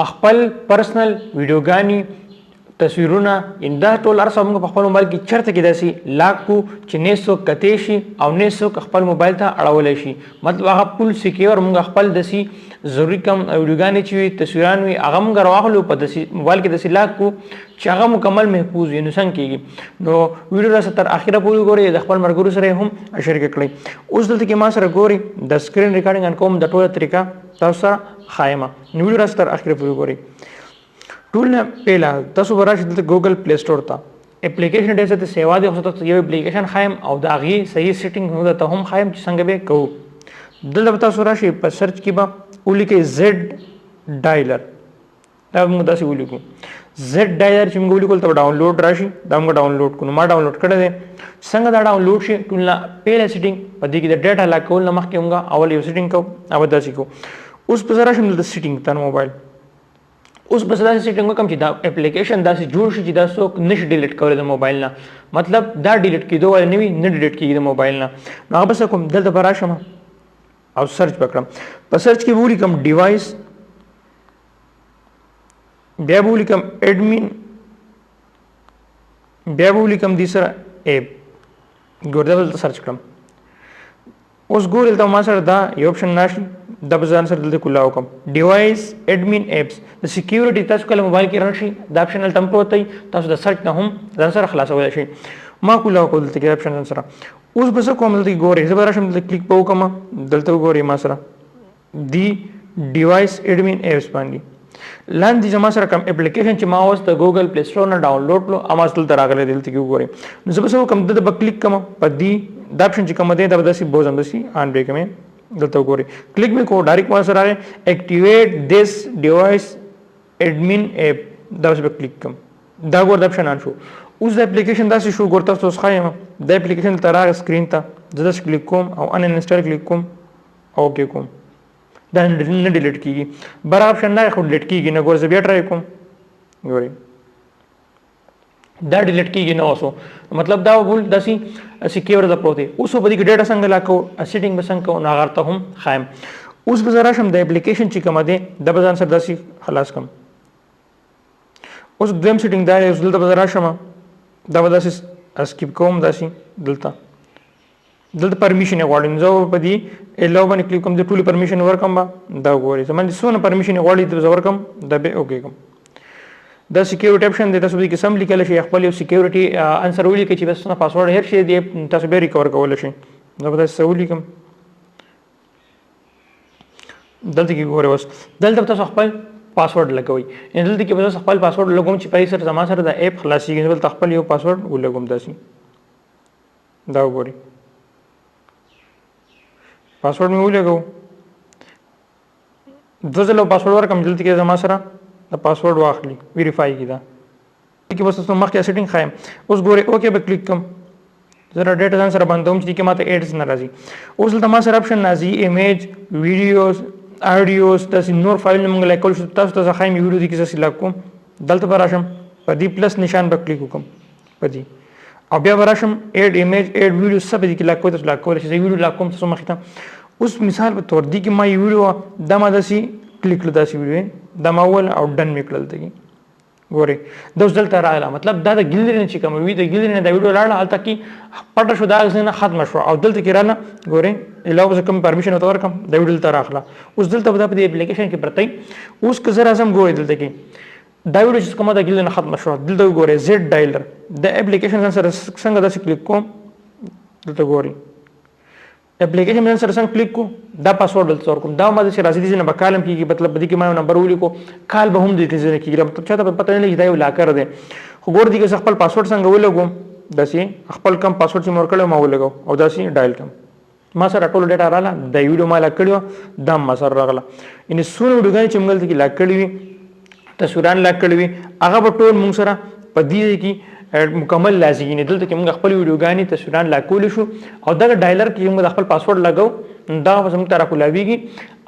خپل پرسنل ویډیوګانی تصویرونه انده ټول ارسه موږ په خپل موبایل کې چرته کې داسي لاک کو چې نه سو کته شي او نه سو خپل موبایل ته اړول شي مطلب هغه فل سکیور موږ خپل داسي ضروري کم ویډیوګانی چې تصویران وي هغه موږ راوخلو په داسي موبایل کې داسي لاک کو چې هغه مکمل محفوظ وي نو څنګه کېږي نو ویډیو را تر اخره پورې ګوري د خپل مرګرو سره هم شریک کړئ اوس دلته کې ما سره ګوري د سکرین ریکارډینګ ان کوم د ټوله طریقه تاسو سره خایمه نو ویډیو را تر اخره پورې ګوري ټول نه پیلا تاسو وراشي د ګوګل پلی سٹور ته اپلیکیشن ډېر څه سیوا دي خو تاسو یو اپلیکیشن خایم او دا غي صحیح سیټینګ هو ته هم خایم چې څنګه به کوو دلته تاسو راشي په سرچ کې به ولیکي زد ډایلر دا موږ تاسو ولیکو زد ډایلر چې موږ ولیکل ته ډاونلوډ راشي دا موږ ډاونلوډ کوو ما ډاونلوډ کړی دی څنګه دا ډاونلوډ شي ټول نه پیلا سیټینګ په دې کې د ډیټا لا کول نه مخکې موږ اول یو سیټینګ کوو او داسې کوو اوس په سره شم د سیټینګ ته موبایل اوس بس دا سیټینګ وکم چې دا اپلیکیشن دا سه جوړ شي چې دا څوک نشي ډیلیټ کولای د موبایل نه مطلب دا ډیلیټ کیدو ول نه وي نه ډیلیټ کیږي د موبایل نه نو هغه بس کوم دلته برا شم او سرچ وکړم په سرچ کې وړي کوم ډیوایس بیا وړي کوم اډمین بیا وړي کوم دي سره اپ ګوردل سرچ کړم اوس ګورل ته ما سره دا یو اپشن ناشي د بزان سره دلته کولاو کوم ډیوایس اډمین اپس د سکیورټي تاسو کله موبایل کې راشي دا اپشنل تم پروت دی تاسو د سرچ نه هم ځان سره خلاصول شي ما کولاو کول دلته کې اپشن سره اوس بس کوم دلته ګوري زبر شم دلته کلیک پاو کوم دلته ګوري ما سره دی ډیوایس اډمین اپس باندې لاندې جما سره کوم اپلیکیشن چې ما اوس د ګوګل پلی سٹور نه ډاونلوډ کړو اما اصل تر راغله دلته کې ګوري نو زبر کوم دلته کلیک کوم په دې دا اپشن چې کوم دی دا داسې بوزم داسې ان بریک مې دلته ګوري کلیک می کو ډایرکټ ما سره اکټیویټ دیس ډیوایس اډمین اپ دا اوس په کلیک کوم دا ګور د اپشن ان شو اوس د اپلیکیشن دا شو ګور تاسو ښایم د اپلیکیشن تر هغه سکرین ته زده کلیک کوم او ان انسټال کلیک کوم اوکے کوم دا نه ډیلیټ کیږي بر اپشن نه خو ډیلیټ کیږي نه ګور زه بیا ټرای کوم ګوري دا ډیلیټ کیږي نه اوسو مطلب دا ول داسي سکیور د پروت اوس په دې کې ډیټا څنګه لاکو سیټینګ به څنګه کو نه غارته هم خایم اوس به زرا شم د اپلیکیشن چې کوم دی د بزان سره داسي خلاص کم اوس دویم سیټینګ دا اوس دلته زرا شم دا داسي اسکیپ کوم داسي دلته پرمیشن غواړم زه په دې الاو باندې کلیک کوم د ټول پرمیشن ورکم دا غواړي زموږ څونه پرمیشن غواړي د زور کم دا به اوکے کوم دا سکیورټي اپشن د تاسو د قسم لیکل شي خپل یو سکیورټي انسر ولیکي چې بس نه پاسورډ هر شي دی تاسو به ریکور کول شي نو به تاسو ولیکم دلته کې ګوره وس دلته تاسو خپل پاسورډ لګوي ان دلته کې به خپل پاسورډ لګوم چې پای سره زما سره د اپ خلاصيږي بل خپل یو پاسورډ ولګوم داسي دا وګوري پاسورډ مې ولګو دغه پاسورډ ورکم دلته کې زما سره د پاسورډ واخلي ویریفای کیدا کې بس تاسو مخکې سیټینګ خایم اوس ګوره اوکے به کلیک کوم زرا ډیټا ځان سره باندوم چې کې ماته ایډز ناراضي اوس دلته ما سره اپشن نازي ایمیج ویډیوز اډیوز تاسو نور فایل موږ لیکل شو تاسو خایم ویډیو دي کې څه لاکوم دلته براشم په دې پلس نشان په کلیک وکم په دې او بیا براشم اډ ایمیج اډ ویډیو سب دې کې لاکو تاسو لاکول شي ویډیو لاکوم تاسو مخې ته اوس مثال په تور دي کې ما یو ویډیو د ما داسي کلیک کړل داسي ویډیو د ماول او ډن میکړل دی ګوري د اوس دلته راغله مطلب دا د ګیلری نه چې کوم وی د ګیلری نه دا ویډیو لاړه حالت کې پټ شو دا نه ختم شو او دلته کې رااله ګوري الاو کوم پرمیشن ورته ورکم دا ویډیو تر راغله اوس دلته په دې اپلیکیشن کې پرته اوس که زه راځم ګوري دلته کې دا ویډیو چې کومه د ګیلری نه ختم شو دلته ګوري زد ډایلر د اپلیکیشن سره څنګه داسې کلیک کوم دلته ګوري اپلیکیشن من سره څنګه کلیک کو دا پاسورډ دلته ورکوم دا ما چې راځي دي نه بکالم کیږي مطلب دې کې ما نمبر ولیکو کال به هم دې ته کیږي مطلب چا ته پته نه لګي دا یو لاکر دی خو ګور دي چې خپل پاسورډ څنګه ولګوم داسې خپل کم پاسورډ چې مور کړو ما ولګو او داسې ډایل کم ما سره ټول ډیټا رااله د ویډیو ما لا کړو دا ما سره راغله ان سونه وډګای چې موږ ته لا کړی تصویران لا کړی هغه په ټول موږ سره په دې کې مکمل لازمي نه دلته کې موږ خپل ویډیوګانی تصویران لا کول شو او دا ډایلر کې موږ خپل پاسورډ لګاو دا زموږ طرف کولاویږي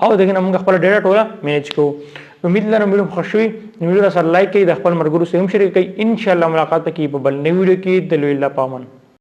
او دغه موږ خپل ډیټا ټوله مینیج کوو امید لرم ویډیو خوښ وي ویډیو سره لایک کړئ د خپل مرګرو سره هم شریک کړئ ان شاء الله ملاقات کوي په بل نوې ویډیو کې د لوی الله پامن